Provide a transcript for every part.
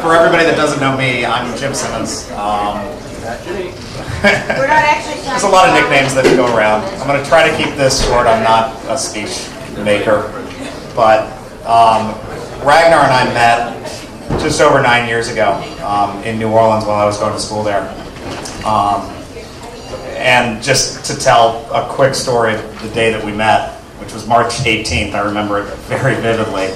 for everybody that doesn't know me, I'm Jim Simmons. We're not actually. There's a lot of nicknames that go around. I'm going to try to keep this short. I'm not a speech maker. But Ragnar and I met just over 9 years ago in New Orleans while I was going to school there. And just to tell a quick story of the day that we met, which was March 18th, I remember it very vividly.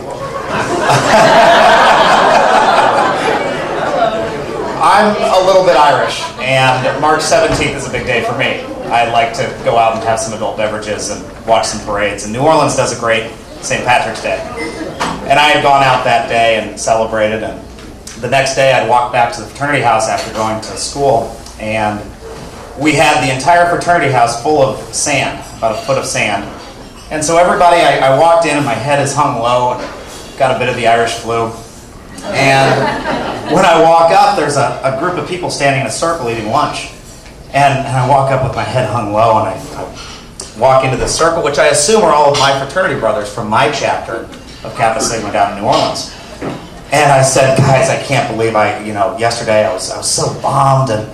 I'm a little bit Irish, and March 17th is a big day for me. I like to go out and have some adult beverages and watch some parades, and New Orleans does a great St. Patrick's Day. And I had gone out that day and celebrated, and the next day I'd walked back to the fraternity house after going to school, and we had the entire fraternity house full of sand, about a foot of sand. And so everybody, I walked in and my head is hung low and got a bit of the Irish flu. And when I walk up, there's a group of people standing in a circle eating lunch. And I walk up with my head hung low and I walk into the circle, which I assume are all of my fraternity brothers from my chapter of Kappa Sigma down in New Orleans. And I said, guys, I can't believe yesterday I was so bombed and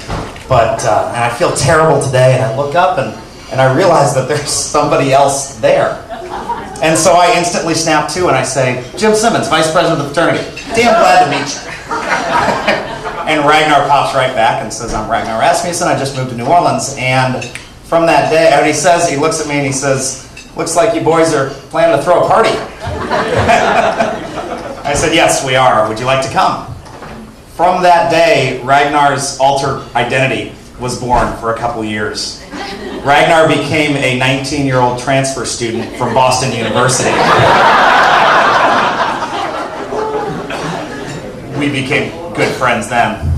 I feel terrible today. And I look up and I realize that there's somebody else there. And so I instantly snap to and I say, Jim Simmons, Vice President of the fraternity. Damn glad to meet you. And Ragnar pops right back and says, I'm Ragnar Rasmussen. I just moved to New Orleans. And from that day, he looks at me and he says, looks like you boys are planning to throw a party. I said, yes, we are. Would you like to come? From that day, Ragnar's alter identity was born for a couple years. Ragnar became a 19-year-old transfer student from Boston University. We became good friends then.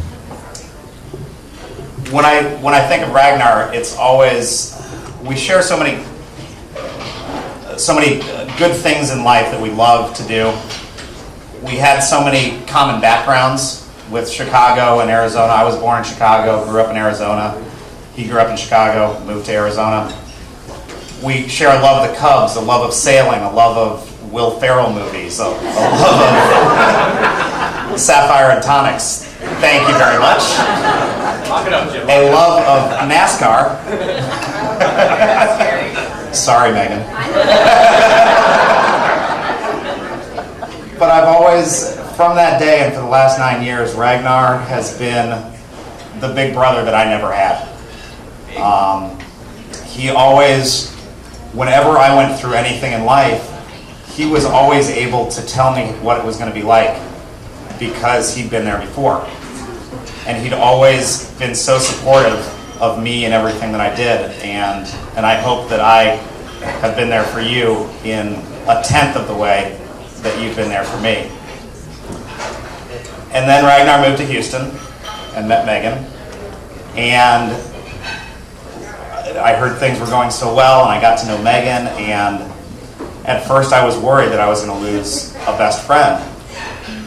When I think of Ragnar, it's always, we share so many good things in life that we love to do. We had so many common backgrounds with Chicago and Arizona. I was born in Chicago, grew up in Arizona. He grew up in Chicago, moved to Arizona. We share a love of the Cubs, a love of sailing, a love of Will Ferrell movies, a love of Sapphire and Tonics. Thank you very much. A love of NASCAR. Sorry, Megan. But I've always, from that day and for the last 9 years, Ragnar has been the big brother that I never had. He always, whenever I went through anything in life, he was always able to tell me what it was going to be like because he'd been there before. And he'd always been so supportive of me and everything that I did. And I hope that I have been there for you in 1/10 of the way that you've been there for me. And then Ragnar moved to Houston and met Megan. And I heard things were going so well, and I got to know Megan, and at first I was worried that I was going to lose a best friend.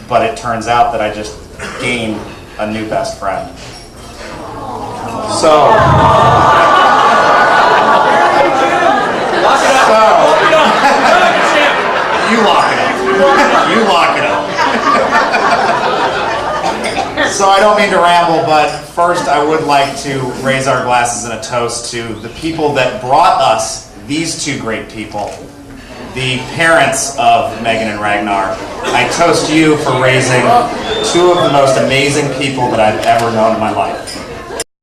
But it turns out that I just gained a new best friend. So you lock it up. You lock it up. So I don't mean to ramble, but first I would like to raise our glasses in a toast to the people that brought us, these two great people, the parents of Megan and Ragnar. I toast you for raising two of the most amazing people that I've ever known in my life.